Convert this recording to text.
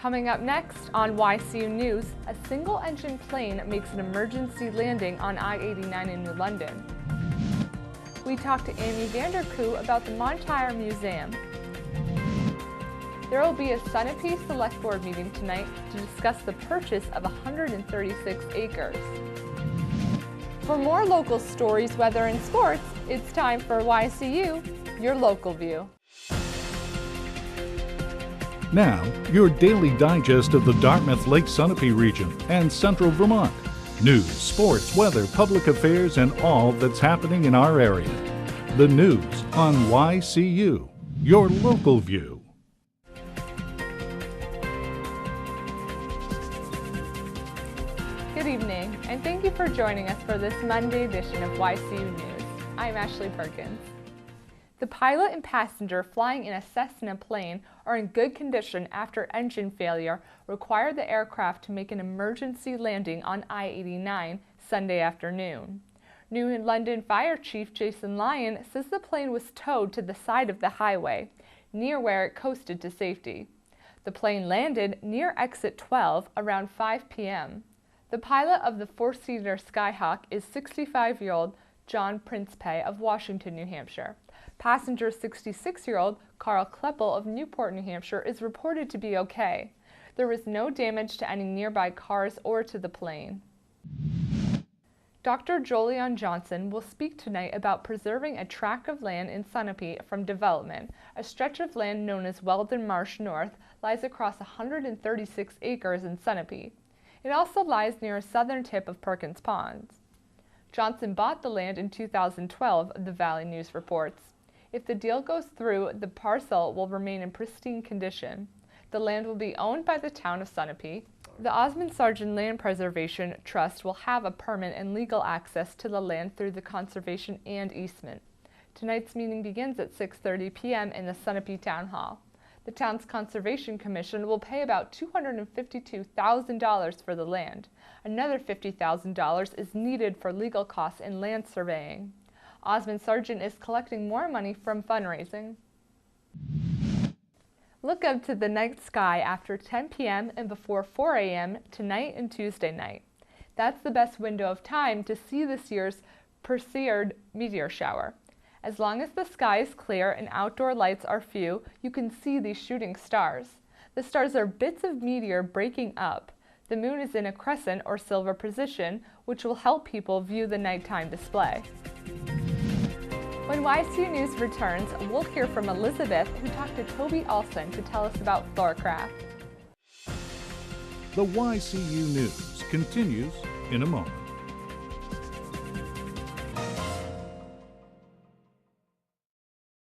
Coming up next on YCU News, a single-engine plane makes an emergency landing on I-89 in New London. We talked to Amy Vanderkoo about the Montire Museum. There will be a Sunapee Select Board meeting tonight to discuss the purchase of 136 acres. For more local stories, weather, and sports, it's time for YCU, your local view. Now, your daily digest of the Dartmouth Lake Sunapee region and central Vermont. News, sports, weather, public affairs, and all that's happening in our area. The news on YCU, your local view. Good evening, and thank you for joining us for this Monday edition of YCU News. I'm Ashley Perkins. The pilot and passenger flying in a Cessna plane are in good condition after engine failure required the aircraft to make an emergency landing on I-89 Sunday afternoon. New London Fire Chief Jason Lyon says the plane was towed to the side of the highway, near where it coasted to safety. The plane landed near exit 12 around 5 p.m. The pilot of the four-seater Skyhawk is 65-year-old John Principe of Washington, New Hampshire. Passenger 66-year-old Carl Kleppel of Newport, New Hampshire is reported to be okay. There was no damage to any nearby cars or to the plane. Dr. Jolion Johnson will speak tonight about preserving a tract of land in Sunapee from development. A stretch of land known as Weldon Marsh North lies across 136 acres in Sunapee. It also lies near a southern tip of Perkins Ponds. Johnson bought the land in 2012, the Valley News reports. If the deal goes through, the parcel will remain in pristine condition. The land will be owned by the town of Sunapee. The Osmond Sargent Land Preservation Trust will have a permit and legal access to the land through the conservation and easement. Tonight's meeting begins at 6:30 p.m. in the Sunapee Town Hall. The town's Conservation Commission will pay about $252,000 for the land. Another $50,000 is needed for legal costs and land surveying. Osmond Sargent is collecting more money from fundraising. Look up to the night sky after 10 p.m. and before 4 a.m. tonight and Tuesday night. That's the best window of time to see this year's Perseid meteor shower. As long as the sky is clear and outdoor lights are few, you can see these shooting stars. The stars are bits of meteor breaking up. The moon is in a crescent or silver position, which will help people view the nighttime display. When YCU News returns, we'll hear from Elizabeth, who talked to Toby Alston to tell us about Thorcraft. The YCU News continues in a moment.